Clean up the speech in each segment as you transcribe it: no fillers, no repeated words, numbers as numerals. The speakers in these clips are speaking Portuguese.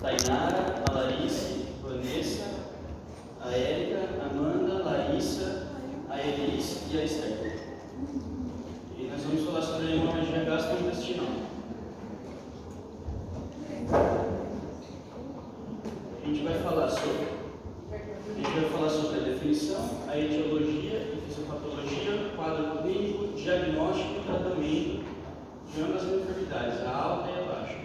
Tainara, a Larissa, Vanessa, a Érica, a Amanda, a Larissa, a Elis e a Esther. E nós vamos falar sobre a hemorragia gastrointestinal. A gente vai falar sobre a definição, a etiologia e fisiopatologia, quadro clínico, diagnóstico e tratamento de ambas as enfermidades, a alta e a baixa.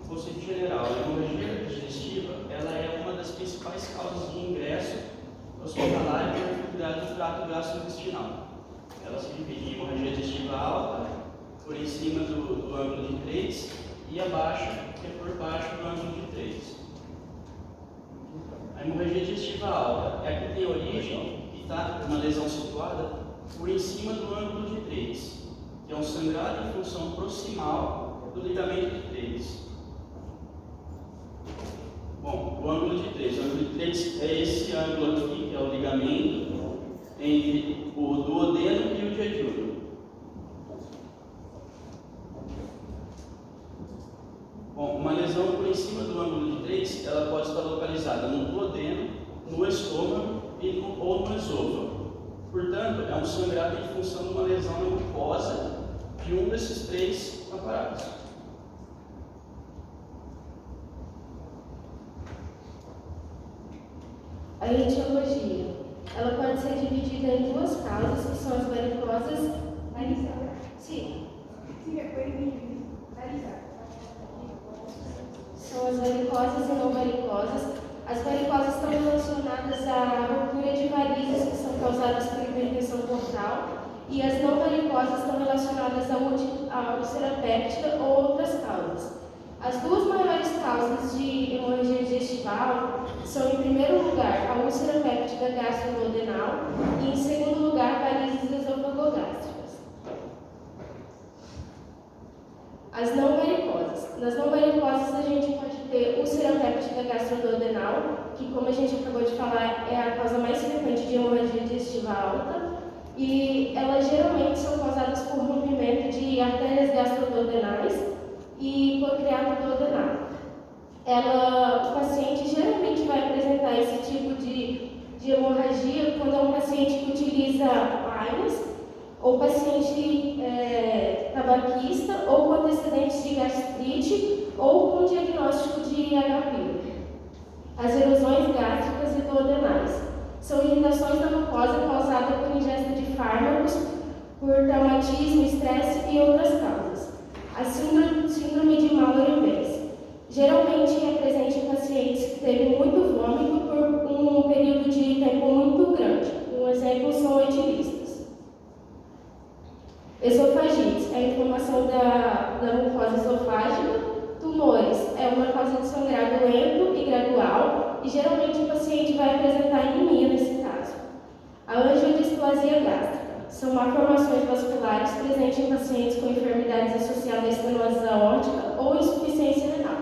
No conceito geral, a hemorragia digestiva ela é uma das principais causas de ingresso hospitalar por enfermidade do trato gastrointestinal. Ela se divide em hemorragia digestiva alta, por em cima do ângulo de 3, e a baixa, que é por baixo do ângulo de 3. A hemorragia digestiva alta é a que tem origem e está uma lesão situada por em cima do ângulo de 3, que é um sangrado em função proximal do ligamento de 3. Bom, o ângulo de 3. O ângulo de 3 é esse ângulo aqui, que é o ligamento entre o duodeno e o jejunum. Bom, uma lesão por em cima do ângulo de 3, ela pode estar localizada no duodeno, no estômago ou no esôfago. Portanto, é um sangrado em função de uma lesão na mucosa de um desses três aparatos. A etiologia, ela pode ser dividida em duas causas, que são as varicosas. Sim. São as varicosas e não varicosas. As varicosas estão relacionadas à ruptura de varizes que são causadas por hipertensão portal, e as não varicosas estão relacionadas à úlcera péptica ou outras causas. As duas maiores causas de hemorragia digestiva são, em primeiro lugar, a úlcera péptica gastroduodenal e, em segundo lugar, varizes esofagogástricas. As não varicosas. Nas não varicosas, a gente pode ter úlcera péptica gastroduodenal, que, como a gente acabou de falar, é a causa mais frequente de hemorragia digestiva alta, e elas geralmente são causadas por rompimento de artérias gastroduodenais e pancreato duodenal. O paciente geralmente vai apresentar esse tipo de hemorragia quando é um paciente que utiliza AINES, ou paciente tabaquista, ou com antecedentes de gastrite, ou com diagnóstico de HP. As erosões gástricas e duodenais são irritações da mucosa causadas por ingesta de fármacos, por traumatismo, estresse e outras causas. A síndrome de Mallory-Weiss geralmente é presente em pacientes que teve muito vômito por um período de tempo muito grande. Um exemplo são etilistas. Esofagites é a inflamação da mucosa esofágica. Tumores é uma causa de sangrado lento e gradual, e geralmente o paciente vai apresentar anemia nesse caso. A angiodisplasia gástrica são malformações vasculares presentes em pacientes com enfermidades associadas à estenose aórtica ou insuficiência renal.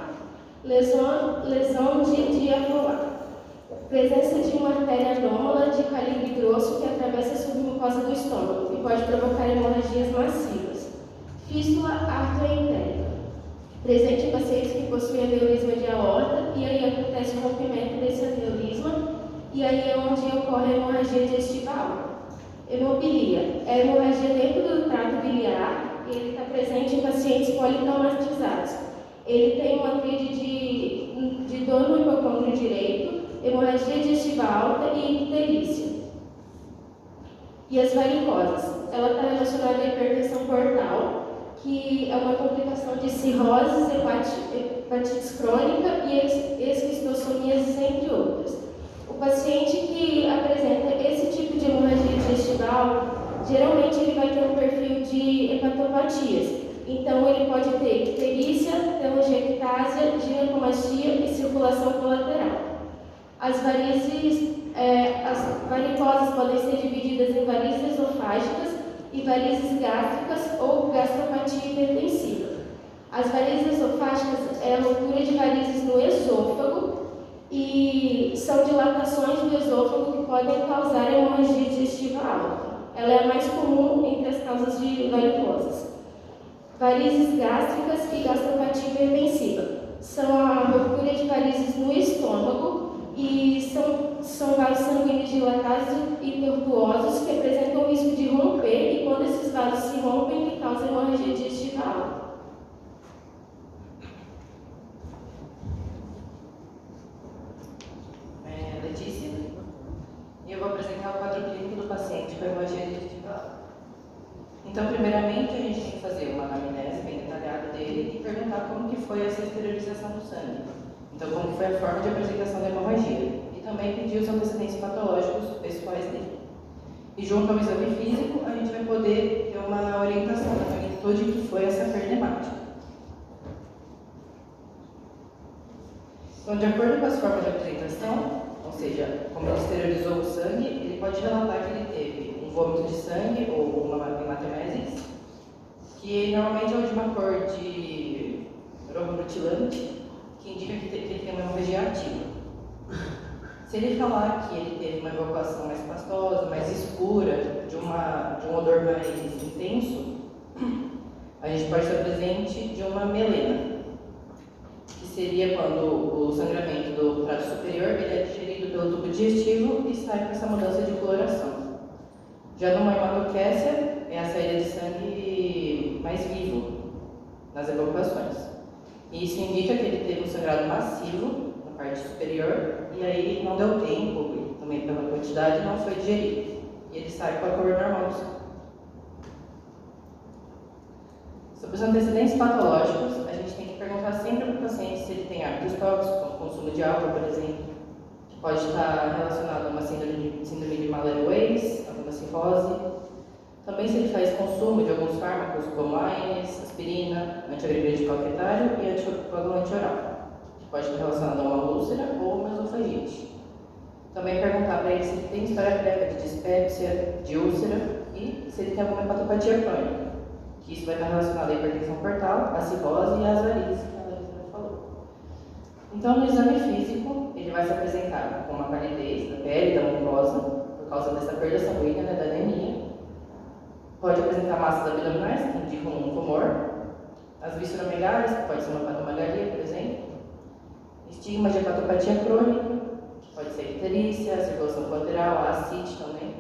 Lesão de diafragma. Presença de uma artéria anômala de calibre grosso que atravessa a submucosa do estômago e pode provocar hemorragias massivas. Fístula arterioentérica. Presente em pacientes que possuem aneurisma de aorta, e aí acontece o rompimento desse aneurisma, e aí é onde ocorre a hemorragia digestiva alta. Hemobilia é a hemorragia dentro do trato biliar, e ele está presente em pacientes politraumatizados. Ele tem uma tríade de dor no hipocôndrio direito, hemorragia digestiva alta e icterícia. E as varicosas, ela está relacionada à hipertensão portal, que é uma complicação de cirrose, hepatite crônica e esquistosomias, entre outras. O paciente que apresenta esse tipo de hemorragia digestiva, geralmente ele vai ter um perfil de hepatopatias. Então, ele pode ter icterícia, telangiectasia, ginecomastia e circulação colateral. As varicosas podem ser divididas em varizes esofágicas e varizes gástricas ou gastropatia hipertensiva. As varizes esofágicas é a ruptura de varizes no esôfago e são dilatações do esôfago que podem causar hemorragia digestiva alta. Ela é a mais comum entre as causas de varicosas. Varizes gástricas e gastropatia hipertensiva dilatados e tortuosos que apresentam o risco de romper e, quando esses vasos se rompem, que causam hemorragia digestiva alta. Letícia, e eu vou apresentar o quadro clínico do paciente com hemorragia digestiva alta. Então, primeiramente, a gente tem que fazer uma anamnese bem detalhada dele e perguntar como que foi essa esterilização do sangue. Então, como que foi a forma de apresentação da hemorragia. E também pedir os antecedentes patológicos pessoais dele. E junto ao exame físico, a gente vai poder ter uma orientação da magnitude que foi essa perda hemática. Então, de acordo com as formas de apresentação, ou seja, como ele esterilizou o sangue, ele pode relatar que ele teve um vômito de sangue ou uma hematemesis, que normalmente é de uma cor de rojo rutilante, que indica que ele tem uma hemorragia ativa. Se ele falar que ele teve uma evacuação mais pastosa, mais escura, de um odor mais intenso, a gente pode estar presente de uma melena, que seria quando o sangramento do trato superior ele é digerido pelo tubo digestivo e sai com essa mudança de coloração. Já numa hematoquécia, é a saída de sangue mais vivo nas evacuações. E isso indica que ele teve um sangrado massivo na parte superior e aí não deu tempo, e também pela quantidade não foi digerido. E ele sai com a cor normal do sangue. Sobre os antecedentes patológicos, a gente tem que perguntar sempre para o paciente se ele tem hábitos tóxicos, como consumo de álcool, por exemplo, que pode estar relacionado a uma síndrome de Mallory-Weiss, alguma cirrose. Também se ele faz consumo de alguns fármacos, como AINES, aspirina, antiagregante plaquetário e anticoagulante oral, que pode estar relacionado a uma úlcera ou uma esofagite. Também perguntar para ele se ele tem história prévia de dispepsia, de úlcera e se ele tem alguma hepatopatia crônica, que isso vai estar relacionado à hipertensão portal, à cirrose e às varizes, que a Larissa já falou. Então, no exame físico, ele vai se apresentar com uma palidez da pele, da mucosa, por causa dessa perda sanguínea, da anemia. Pode apresentar massas abdominais, que indicam um tumor, as visceromegalias, que pode ser uma hepatomegalia, por exemplo, estigmas de hepatopatia crônica, que pode ser icterícia, circulação colateral, a ascite também,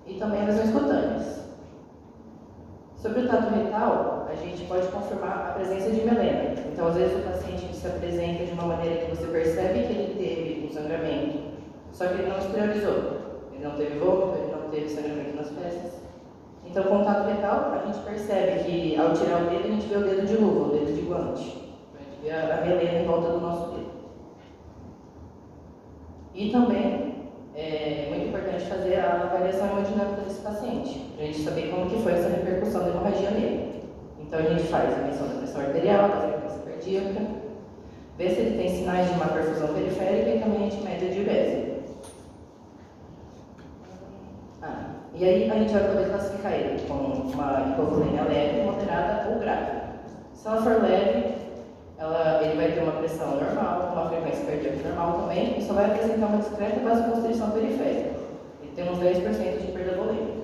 e também lesões cutâneas. Sobre o trato retal, a gente pode confirmar a presença de melena. Então, às vezes, o paciente se apresenta de uma maneira que você percebe que ele teve um sangramento, só que ele não esterilizou. Ele não teve vômito, ele não teve sangramento nas fezes. Então, com o trato retal, a gente percebe que, ao tirar o dedo, a gente vê o dedo de luva, o dedo de guante. A gente vê a melena em volta do nosso dedo. E também, é muito importante fazer a avaliação hemodinâmica desse paciente, para a gente saber como que foi essa repercussão da hemorragia nele. Então, a gente faz a medição da pressão arterial, da frequência cardíaca, vê se ele tem sinais de má perfusão periférica e também a gente mede a diurese. E aí, a gente vai poder classificar ele com uma hipovolemia leve, moderada ou grave. Se ela for leve, ele vai ter uma pressão normal, uma frequência cardíaca normal também, e só vai apresentar uma discreta vasoconstrição periférica. Ele tem uns 10% de perda volêmica.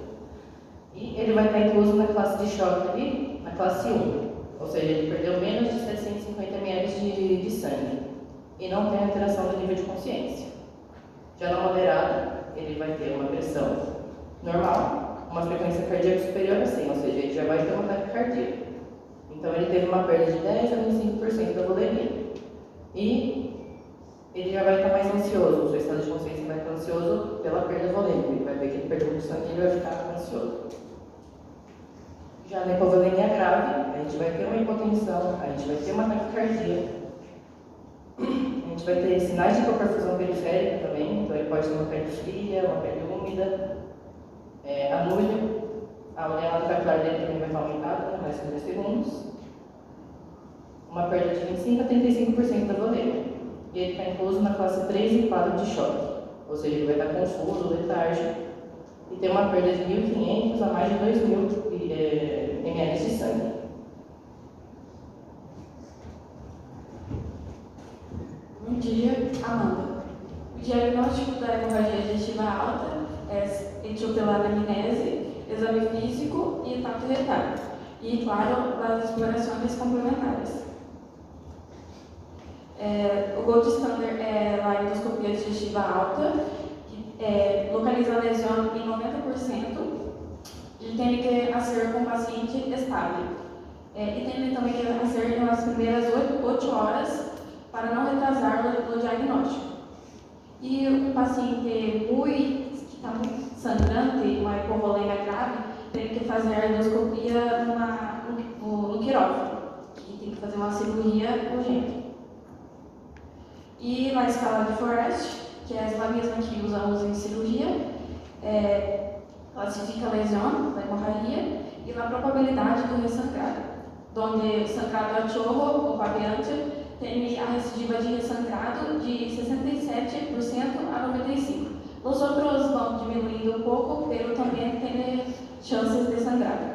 E ele vai estar incluso na classe de choque ali, na classe 1. Ou seja, ele perdeu menos de 750 ml de sangue. E não tem alteração do nível de consciência. Já na moderada, ele vai ter uma pressão normal, uma frequência cardíaca superior a 100, ou seja, ele já vai ter uma taquicardia. Então, ele teve uma perda de 10 a 25% da volemia. E ele já vai estar mais ansioso, o seu estado de consciência vai estar ansioso pela perda volêmica. Ele vai ver que ele perdeu muito sangue e ele vai ficar ansioso. Já na hipovolemia grave, a gente vai ter uma hipotensão, a gente vai ter uma taquicardia. A gente vai ter sinais de hipoperfusão periférica também, então ele pode ter uma pele fria, uma pele úmida, anúrio, a oleada capilar dele também vai estar aumentada, mais 50 segundos. Uma perda de 25 a 35% da volemia. E ele está incluso na classe 3 e 4 de choque, ou seja, ele vai estar confuso, letárgico, e tem uma perda de 1.500 a mais de 2.000 ml de sangue. Bom dia, Amanda. O diagnóstico da hemorragia digestiva alta é feito pela anamnese, exame físico e tato retal. E, claro, as explorações complementares. O gold standard é a endoscopia digestiva alta, que localiza a lesão em 90% e tem que ser com o paciente estável. E tem também que ser nas primeiras 8 horas para não retrasar o diagnóstico. E um paciente que está muito sangrante, uma hipovolemia grave, tem que fazer a endoscopia no quirófano e tem que fazer uma cirurgia urgente. E na escala de Forest, que é a mesma que usamos em cirurgia, classifica a lesão da hemorragia e na probabilidade do ressangrado, onde sangrado ativo ou paviante tem a recidiva de ressangrado de 67% a 95%. Os outros vão diminuindo um pouco, mas também tem chances de sangrado.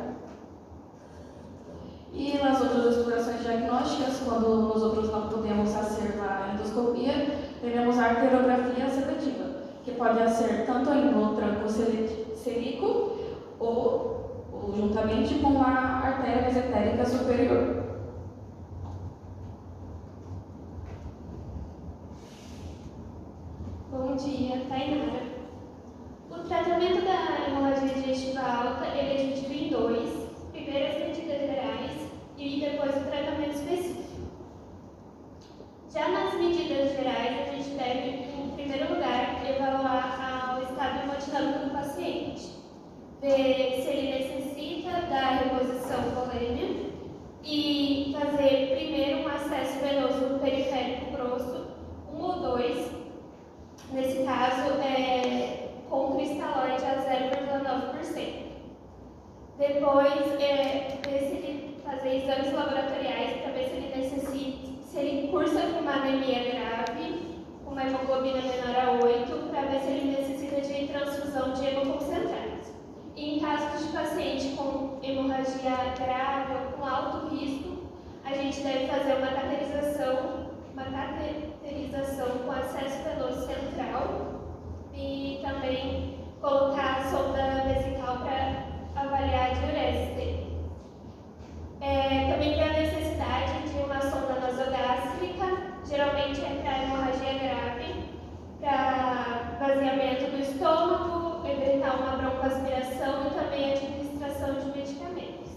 E nas outras explorações diagnósticas, quando nós outros não podemos fazer a endoscopia, temos a arteriografia seletiva, que pode ser tanto no tranco celíaco ou juntamente com a artéria mesentérica superior. Bom dia, Tainara. O tratamento da hemorragia digestiva alta ele é dividido em dois: primeiro as medidas gerais e depois o tratamento específico. Já nas medidas gerais, a gente deve, em primeiro lugar, evaluar o estado hemodinâmico do paciente, ver se ele necessita da reposição volêmia e fazer primeiro um acesso venoso periférico grosso, 1 ou 2, nesse caso, com cristalóide a 0,9%. Depois, fazer exames laboratoriais para ver se ele cursa com uma anemia grave, com uma hemoglobina menor a 8, para ver se ele necessita de transfusão de hemoconcentrados. E em casos de paciente com hemorragia grave ou com alto risco, a gente deve fazer uma cateterização com acesso venoso central e também colocar a sonda vesical para avaliar a diurese dele. Também tem a necessidade de uma sonda nasogástrica, geralmente é para hemorragia grave, para vaziamento do estômago, evitar uma broncoaspiração e também administração de medicamentos.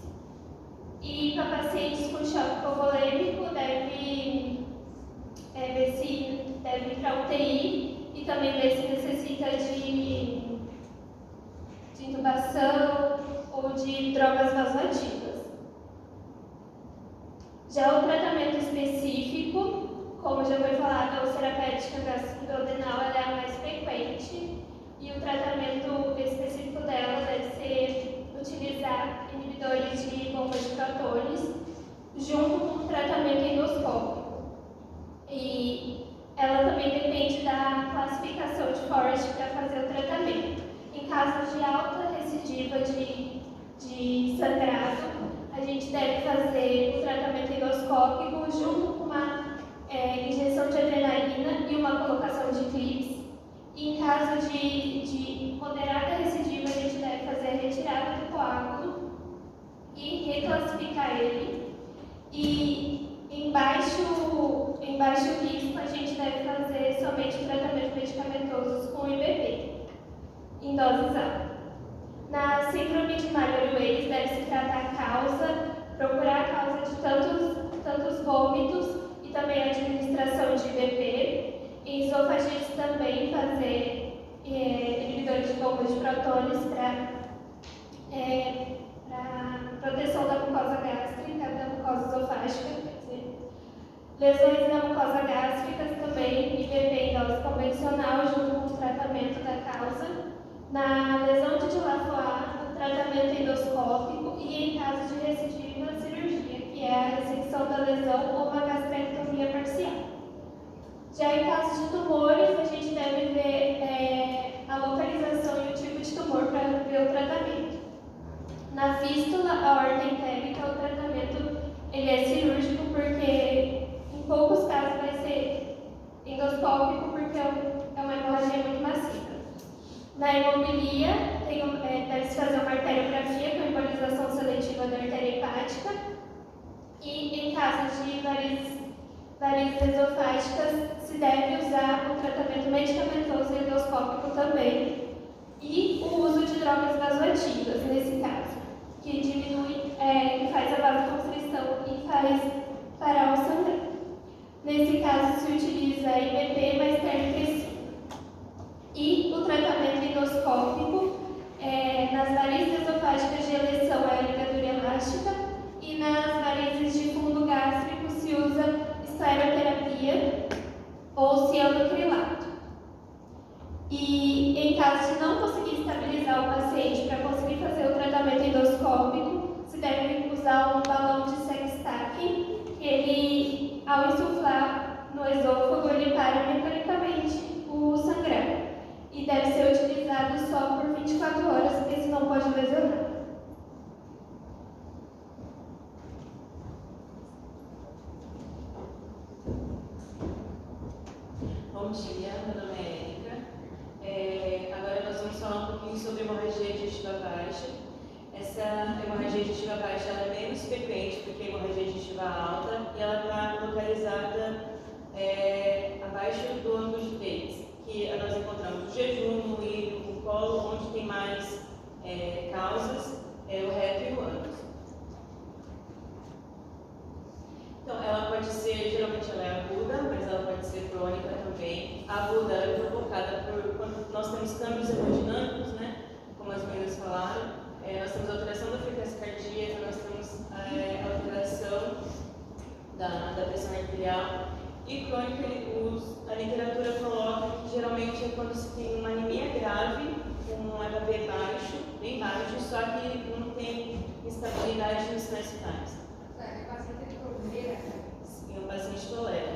E para pacientes com choque hipovolêmico, deve ver se deve ir para UTI e também ver se necessita de intubação ou de drogas vasoativas. Já o tratamento específico, como já foi falado, a úlcera péptica gastroduodenal é a mais frequente e o tratamento específico dela deve ser utilizar inibidores de bomba de prótons junto com o tratamento endoscópico. E ela também depende da classificação de Forest para fazer o tratamento. Em casos de alta recidiva de sangrado, a gente deve fazer o tratamento endoscópico junto com uma injeção de adrenalina e uma colocação de clips. E em caso de moderada recidiva, a gente deve fazer a retirada do coágulo e reclassificar ele. E em baixo risco, a gente deve fazer somente tratamentos medicamentosos com IBP, em doses altas. Na síndrome de Mallory-Weiss, deve-se tratar a causa, procurar a causa de tantos vômitos e também a administração de IBP. Em esofagite também fazer inibidores de bomba de prótons para proteção da mucosa gástrica, da mucosa esofágica. Lesões na mucosa gástrica também, IBP em dose convencional, junto com o tratamento da causa. Na lesão de Lafayette, o tratamento endoscópico e, em caso de recidiva, a cirurgia, que é a ressecção da lesão ou uma gastrectomia parcial. Já em casos de tumores, a gente deve ver a localização e o tipo de tumor para ver o tratamento. Na fístula aorta entérica, o tratamento ele é cirúrgico porque em poucos casos vai ser endoscópico porque é uma hemorragia muito massiva. Na hemofilia, deve-se fazer uma arteriografia com embolização seletiva da artéria hepática. E em casos de varizes esofágicas, se deve usar o tratamento medicamentoso e endoscópico também, e o uso de drogas vasoativas, nesse caso, que diminui, que faz a vasoconstrição e faz parar o sangrado. Nesse caso, se utiliza IBP mais termopressiva. E o tratamento endoscópico, nas varizes esofágicas de eleição é a ligadura elástica, e nas varizes de fundo gástrico se usa escleroterapia ou cianocrilato. E em caso de não conseguir estabilizar o paciente para conseguir fazer o tratamento endoscópico, se deve usar um balão de Sextac, que ele, ao insuflar no esôfago, ele para mecanicamente o sangrado. E deve ser utilizado só por 24 horas, porque senão pode lesionar. Bom dia, meu nome é Érica. Agora nós vamos falar um pouquinho sobre hemorragia digestiva baixa. Essa hemorragia digestiva baixa ela é menos frequente do que a hemorragia digestiva alta e ela está localizada abaixo do ângulo de Bates, que nós encontramos o jejum, no hílio, o colo, onde tem mais causas, o reto e o ânus. Então, ela pode ser, geralmente ela é aguda, mas ela pode ser crônica também. A aguda é provocada por quando nós temos câmbios hemodinâmicos, né? Como as meninas falaram. Nós temos alteração da frequência cardíaca, nós temos alteração da pressão arterial. E crônica, a literatura coloca que geralmente é quando se tem uma anemia grave, um HB baixo, bem baixo, só que não tem instabilidade nos sinais vitais. Sim, o paciente tolera.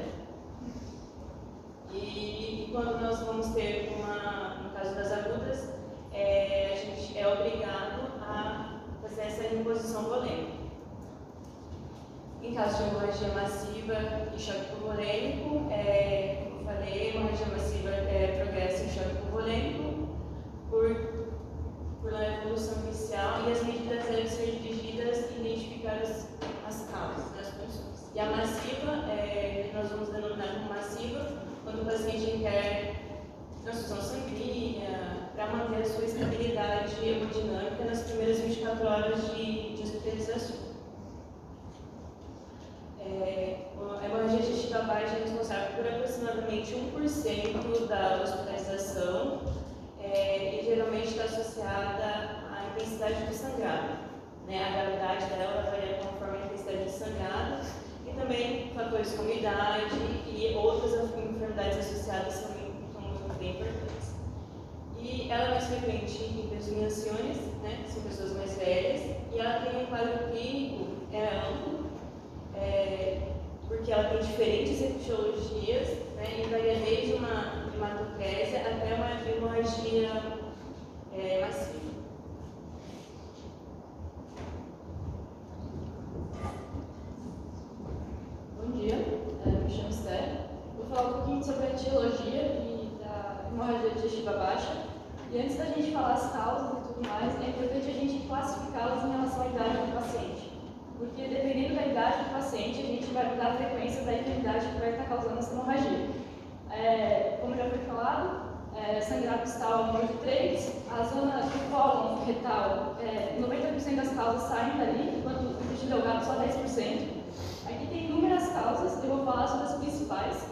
E quando nós vamos ter no caso das agudas, a gente é obrigado a fazer essa reposição volêmica. Em caso de hemorragia massiva e choque hipovolêmico, como eu falei, hemorragia massiva progressa em choque hipovolêmico por evolução inicial e as medidas devem ser dirigidas e identificar as causas, as funções. E a massiva, nós vamos denominar como massiva, quando o paciente requer transfusão sanguínea para manter a sua estabilidade hemodinâmica nas primeiras 24 horas de hospitalização. A hemorragia digestiva baixa é responsável por aproximadamente 1% da hospitalização e geralmente está associada à intensidade do sangrado. A gravidade dela varia conforme a intensidade do sangrado e também fatores como idade e outras enfermidades associadas são bem importantes. E ela é mais frequente em pessoas, são pessoas mais velhas, e ela tem um quadro clínico amplo, porque ela tem diferentes etiologias, e varia desde uma hematocrésia até uma hemorragia massiva. Bom dia, me chamo Esther. Vou falar um pouquinho sobre a etiologia e da hemorragia digestiva baixa. E antes da gente falar as causas e tudo mais, é importante a gente classificá-las em relação à idade do paciente. Porque dependendo da idade do paciente, a gente vai mudar a frequência da enfermidade que vai estar causando essa hemorragia. Como já foi falado, sangrado distal número de 3, a zona do cólon retal, 90% das causas saem dali, enquanto o intestino delgado só 10%. Aqui tem inúmeras causas, eu vou falar sobre as principais.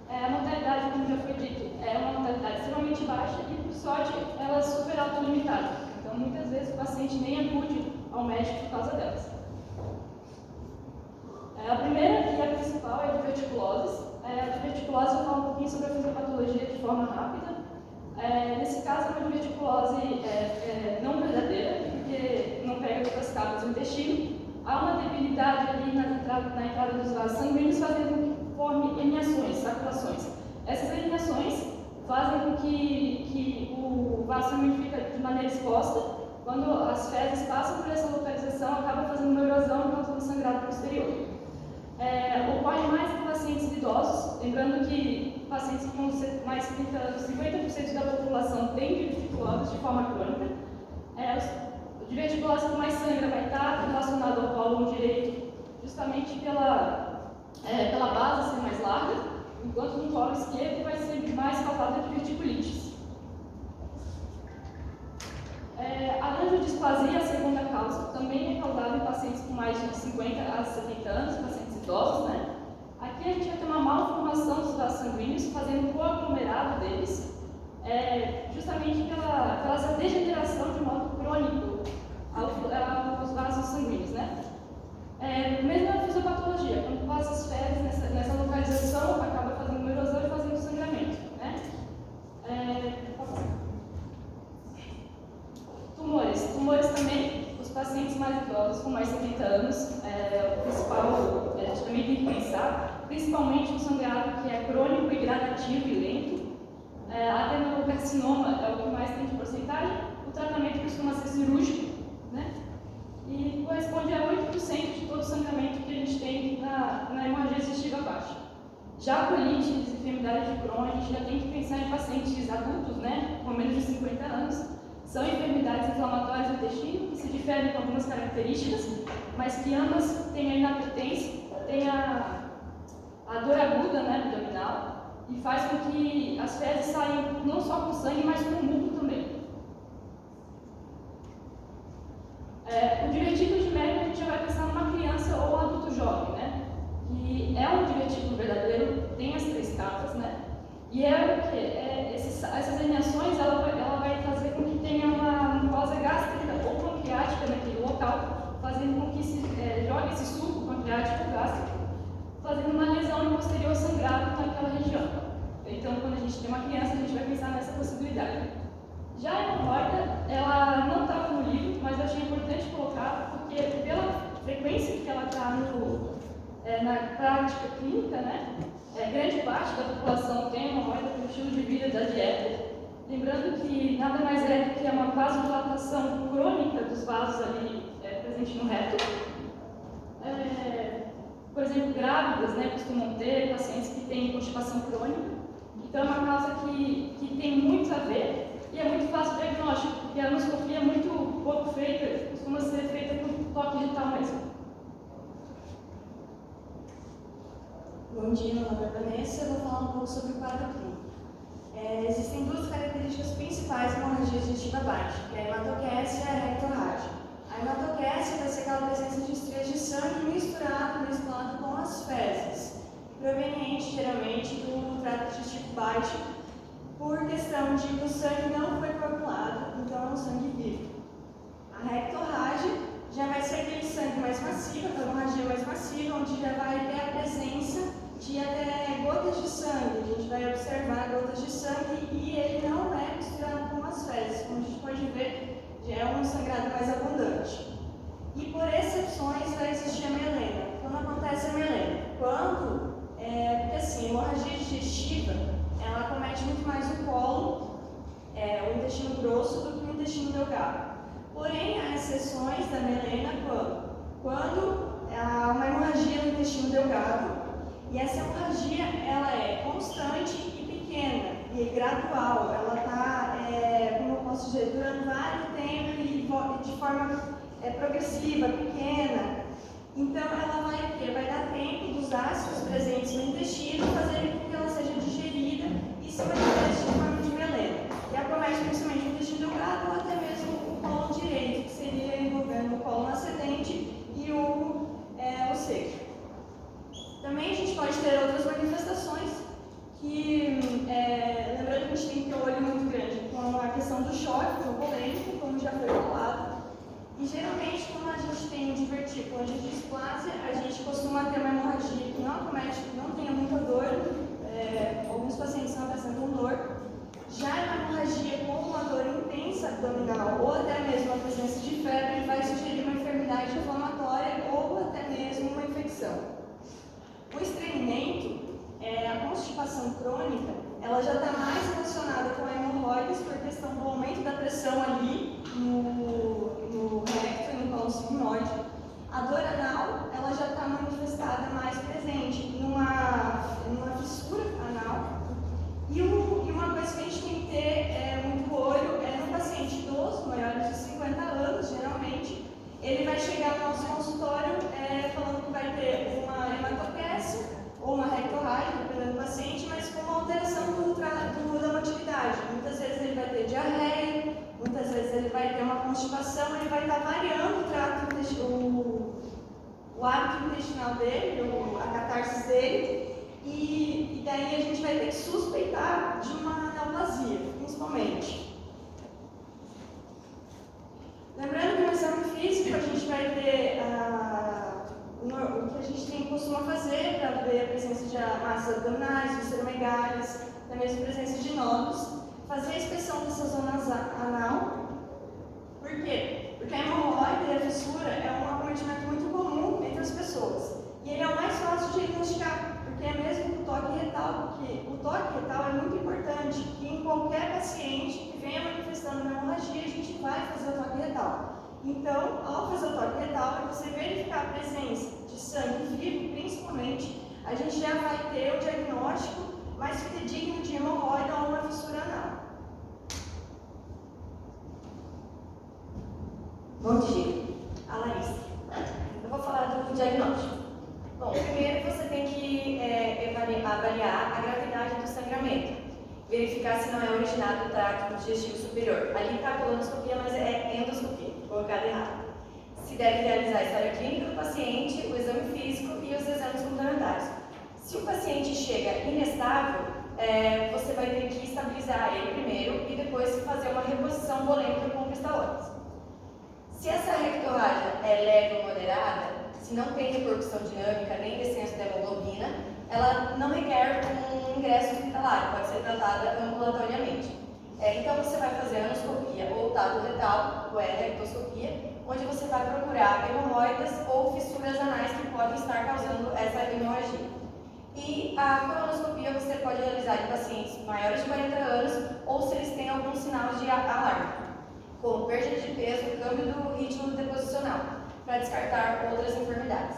A mortalidade, como já foi dito, é uma mortalidade extremamente baixa e, por sorte, ela é super autolimitada. Então, muitas vezes o paciente nem acude ao médico por causa delas. A primeira e a principal é a diverticulose. A diverticulose, eu vou falar um pouquinho sobre a fisiopatologia de forma rápida. Nesse caso, é uma diverticulose não verdadeira, porque não pega todas as capas do intestino. Há uma debilidade ali na entrada dos vasos sanguíneos, fazendo com que forme herniações, saculações. Essas herniações fazem com que o vaso sanguíneo fica de maneira exposta. Quando as fezes passam por essa localização, acaba fazendo uma erosão e causando sangrado posterior. Ocorre mais em pacientes idosos, lembrando que pacientes com mais de 30 anos, 50% da população tem diverticulose de forma crônica. O diverticulose com mais sangue vai estar relacionado ao cólon direito, justamente pela pela base ser mais larga, enquanto no colo esquerdo vai ser mais causada de diverticulites. A angiodisplasia, a segunda causa, também é causada em pacientes com mais de 50 a 70 anos, pacientes idosos, né? Aqui a gente vai ter uma malformação dos vasos sanguíneos, fazendo o coaglomerado deles, justamente pela essa degeneração de modo crônico aos vasos sanguíneos, né? Mesma fisiopatologia, quando passa as fezes nessa localização, acaba fazendo uma erosão e fazendo sangramento, né? Tumores também, os pacientes mais idosos, com mais de 70 anos, o principal, a gente também tem que pensar, principalmente o sangrado que é crônico e gradativo e lento. Adenocarcinoma é o que mais tem de porcentagem, o tratamento costuma ser cirúrgico, né? E corresponde a 8% de todo o sangramento que a gente tem na hemorragia digestiva baixa. Já colites, enfermidades de Crohn, a gente já tem que pensar em pacientes adultos, né, com menos de 50 anos. São enfermidades inflamatórias do intestino que se diferem com algumas características, mas que ambas têm a inapetência, têm a dor aguda, né, abdominal, e faz com que as fezes saiam não só com sangue, mas com muco também. O divertículo de Meringer a gente já vai pensar numa criança ou adulto jovem, né? Que é um divertículo verdadeiro, tem as 3 capas, né? E essas herniações ela vai fazer com que tenha uma mucosa gástrica ou pancreática naquele local, fazendo com que se jogue esse suco pancreático ou gástrico, fazendo uma lesão no posterior sangrado naquela região. Então, quando a gente tem uma criança, a gente vai pensar nessa possibilidade. Já a hemorroida, ela não estava no livro, mas eu achei importante colocar, porque pela frequência que ela está na prática clínica, né, grande parte da população tem hemorroida pelo estilo de vida da dieta. Lembrando que nada mais é do que uma vasodilatação crônica dos vasos ali presente no reto. Por exemplo, grávidas, né, costumam ter pacientes que têm constipação crônica. Então é uma causa que tem muito a ver. E é muito fácil o diagnóstico, porque a anoscopia é muito pouco feita, costuma ser feita por toque digital mesmo. Bom dia, meu nome é Vanessa, eu vou falar um pouco sobre o quadro clínico. Existem 2 características principais da hemorragia digestiva baixa, que é a hematoquese e a rectorrágia. A hematoquese vai ser aquela presença de estrias de sangue mesclado com as fezes, proveniente geralmente do trato digestivo baixo, por questão de que o sangue não foi coagulado, então é um sangue vivo. A rectorrágia já vai ser aquele sangue mais massivo, aquela hemorragia mais massiva, onde já vai ter a presença de até gotas de sangue. A gente vai observar gotas de sangue e ele não é misturado com as fezes. Como a gente pode ver, já é um sangrado mais abundante. E por exceções vai existir a melena. Quando acontece a melena? Porque assim, a hemorragia digestiva, ela acomete muito mais o colo, o intestino grosso, do que o intestino delgado. Porém, há exceções da melena quando há uma hemorragia no intestino delgado, e essa hemorragia ela é constante e pequena, e gradual. Ela está, como eu posso dizer, durando vários tempos e de forma progressiva, pequena. Então, ela vai dar tempo dos ácidos presentes no intestino fazerem com que ela seja digerida e se manifeste de forma de melena. E acomete principalmente o intestino delgado ou até mesmo o colo direito, que seria envolvendo o colo ascendente e o seco. Também a gente pode ter outras manifestações que, lembrando que a gente tem que ter um olho muito grande com a questão do choque, do polêmico, como já foi falado. E geralmente, quando a gente tem um divertículo, angiodisplasia, a gente costuma ter uma hemorragia que não acomete, que não tenha muita dor. Alguns pacientes não apresentam dor. Já na hemorragia com uma dor intensa abdominal ou até mesmo a presença de febre, vai sugerir uma enfermidade inflamatória ou até mesmo uma infecção. O estreimento, a constipação crônica, ela já está mais relacionada com a hemorroides por questão do aumento da pressão ali no recto e no colo sigmoide. A dor anal, ela já está manifestada mais presente numa fissura anal. E uma coisa que a gente tem que ter muito olho é no paciente idoso, maior de 50 anos, geralmente, ele vai chegar no nosso consultório falando que vai ter uma hematoquese ele vai ter uma constipação, ele vai estar variando o hábito intestinal dele, a catarse dele, e daí a gente vai ter que suspeitar de uma neoplasia, principalmente. Lembrando que no exame físico a gente vai ter o que a gente costuma fazer para ver a presença de massas abdominais, visceromegálias, até mesmo presença de nódulos, fazer a inspeção dessa zona anal. Por quê? Porque a hemorroida e a fissura é um acometimento muito comum entre as pessoas. E ele é o mais fácil de diagnosticar, porque é mesmo o toque retal, porque o toque retal é muito importante, que em qualquer paciente que venha manifestando uma hemorragia, a gente vai fazer o toque retal. Então, ao fazer o toque retal, para você verificar a presença de sangue vivo, principalmente, a gente já vai ter o diagnóstico mais fidedigno de hemorroida ou uma fissura anal. Bom dia, a Larissa. Eu vou falar do diagnóstico. Bom, primeiro você tem que avaliar a gravidade do sangramento, verificar se não é originado do trato digestivo superior. Ali está a colonoscopia, mas é endoscopia, colocado errado. Se deve realizar a história clínica do paciente, o exame físico e os exames complementares. Se o paciente chega inestável, você vai ter que estabilizar ele primeiro e depois fazer uma reposição volêmica com cristalóides. Se essa rectorragia é leve ou moderada, se não tem repercussão dinâmica nem descenso da hemoglobina, ela não requer um ingresso hospitalar, pode ser tratada ambulatoriamente. Então você vai fazer a anoscopia ou tato retal, ou rectoscopia, onde você vai procurar hemorroidas ou fissuras anais que podem estar causando essa hemorragia. E a colonoscopia você pode realizar em pacientes maiores de 40 anos ou se eles têm algum sinal de alarme, como perda de peso, câmbio do ritmo deposicional, para descartar outras enfermidades.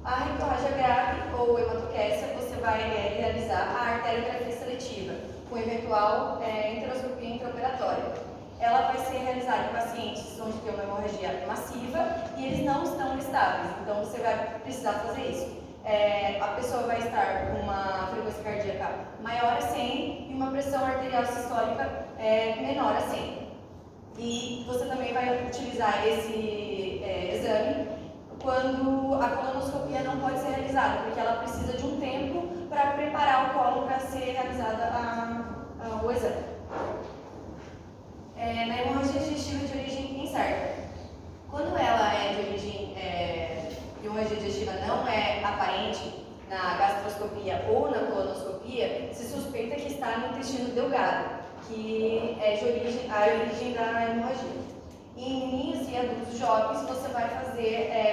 A hemorragia grave ou hematoquécia, você vai realizar a arteriografia seletiva, com eventual enteroscopia intraoperatória. Ela vai ser realizada em pacientes onde tem uma hemorragia massiva e eles não estão estáveis, então você vai precisar fazer isso. A pessoa vai estar com uma frequência cardíaca maior a 100 e uma pressão arterial sistólica menor a 100. E você também vai utilizar esse exame quando a colonoscopia não pode ser realizada, porque ela precisa de um tempo para preparar o colo para ser realizada o exame. Na hemorragia digestiva de origem incerta, quando ela é de origem hemorragia digestiva não é aparente na gastroscopia ou na colonoscopia, se suspeita que está no intestino delgado, que é a origem da hemorragia. Em meninos e adultos jovens, você vai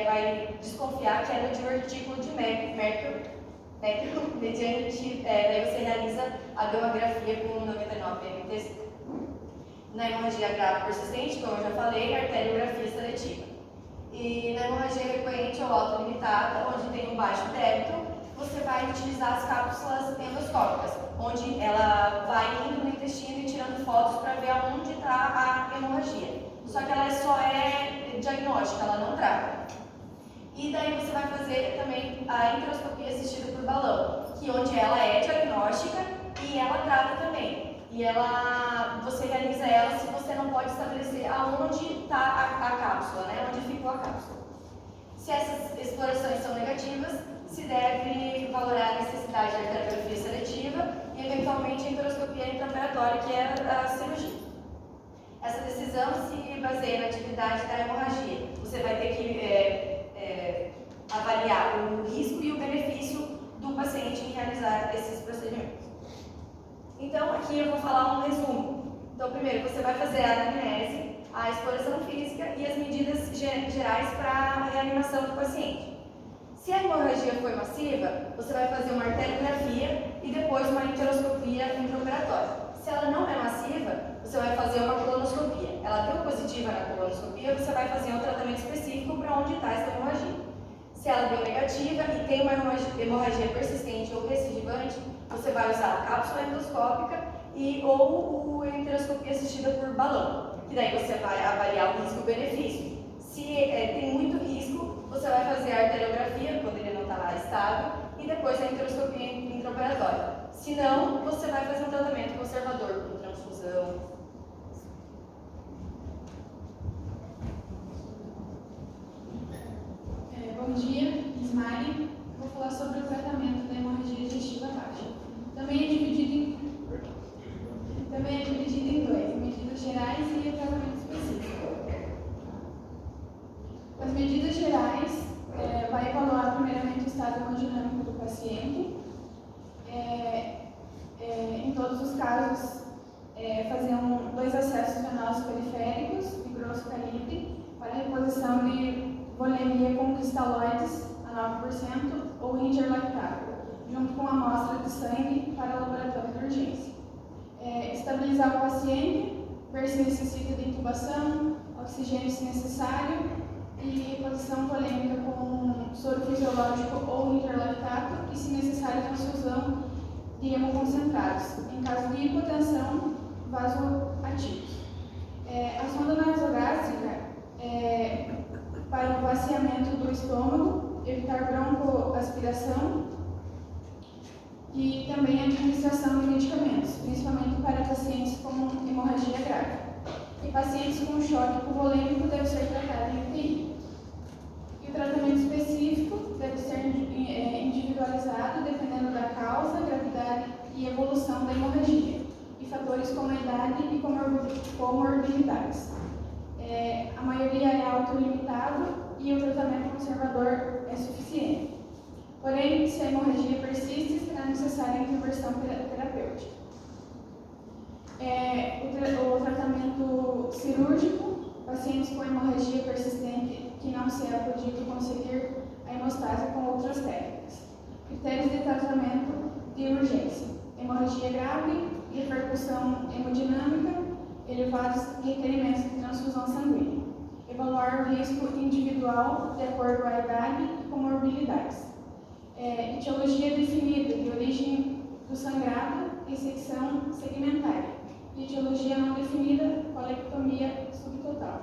vai desconfiar que é no divertículo de Merkel, mediante, daí você realiza a gamografia com 99 MTZ. Na hemorragia grave persistente, como eu já falei, a arteriografia seletiva. E na hemorragia recorrente ou autolimitada, onde tem um baixo débito, você vai utilizar as cápsulas endoscópicas, onde ela vai indo no intestino e tirando fotos para ver aonde está a hemorragia. Só que ela só é diagnóstica, ela não trata. E daí você vai fazer também a enteroscopia assistida por balão, que onde ela é diagnóstica e ela trata também. E você realiza ela se você não pode estabelecer aonde está a cápsula, né? Onde ficou a cápsula. Se essas explorações são negativas, se deve valorar a necessidade da arteriografia seletiva e, eventualmente, a enteroscopia intraoperatória, que é a cirurgia. Essa decisão se baseia na atividade da hemorragia. Você vai ter que avaliar o risco e o benefício do paciente em realizar esses procedimentos. Então, aqui eu vou falar um resumo. Então, primeiro, você vai fazer a anamnese, a exploração física e as medidas gerais para a reanimação do paciente. Se a hemorragia foi massiva, você vai fazer uma arteriografia e depois uma enteroscopia intraoperatória. Se ela não é massiva, você vai fazer uma colonoscopia. Ela deu positiva na colonoscopia, você vai fazer um tratamento específico para onde está essa hemorragia. Se ela deu negativa e tem uma hemorragia persistente ou recidivante, você vai usar a cápsula endoscópica ou a enteroscopia assistida por balão, que daí você vai avaliar o risco-benefício. Se tem muito risco, você vai fazer a arteriografia, quando ele não está lá estável, e depois a enteroscopia intraoperatória. Se não, você vai fazer um tratamento conservador, com transfusão. Também é dividido em dois, medidas gerais e tratamento específico. As medidas gerais vai evaluar primeiramente o estado hemodinâmico do paciente. Em todos os casos, fazer dois acessos venosos periféricos de grosso calibre para reposição de volemia com cristalóides a 9% ou Ringer lactato, junto com amostra de sangue para o laboratório de urgência. Estabilizar o paciente, ver se necessita de intubação, oxigênio se necessário e posição volêmica com soro fisiológico ou Ringer lactato e, se necessário, transfusão de hemoconcentrados. Em caso de hipotensão, vasoativos. A sonda nasogástrica para o vaciamento do estômago, evitar broncoaspiração e também a administração de medicamentos, principalmente para pacientes com hemorragia grave. E pacientes com choque hipovolêmico devem ser tratados em UTI. E o tratamento específico deve ser individualizado dependendo da causa, gravidade e evolução da hemorragia, e fatores como a idade e comorbidades. A maioria é autolimitado e o tratamento conservador é suficiente. Porém, se a hemorragia persiste, será necessária a intervenção terapêutica. O tratamento cirúrgico, pacientes com hemorragia persistente que não será podido conseguir a hemostase com outras técnicas. Critérios de tratamento de urgência: hemorragia grave, repercussão hemodinâmica, elevados requerimentos de transfusão sanguínea. Evaluar o risco individual de acordo com a idade e comorbilidades. Etiologia definida de origem do sangrado e secção segmentária. Etiologia não definida, colectomia subtotal.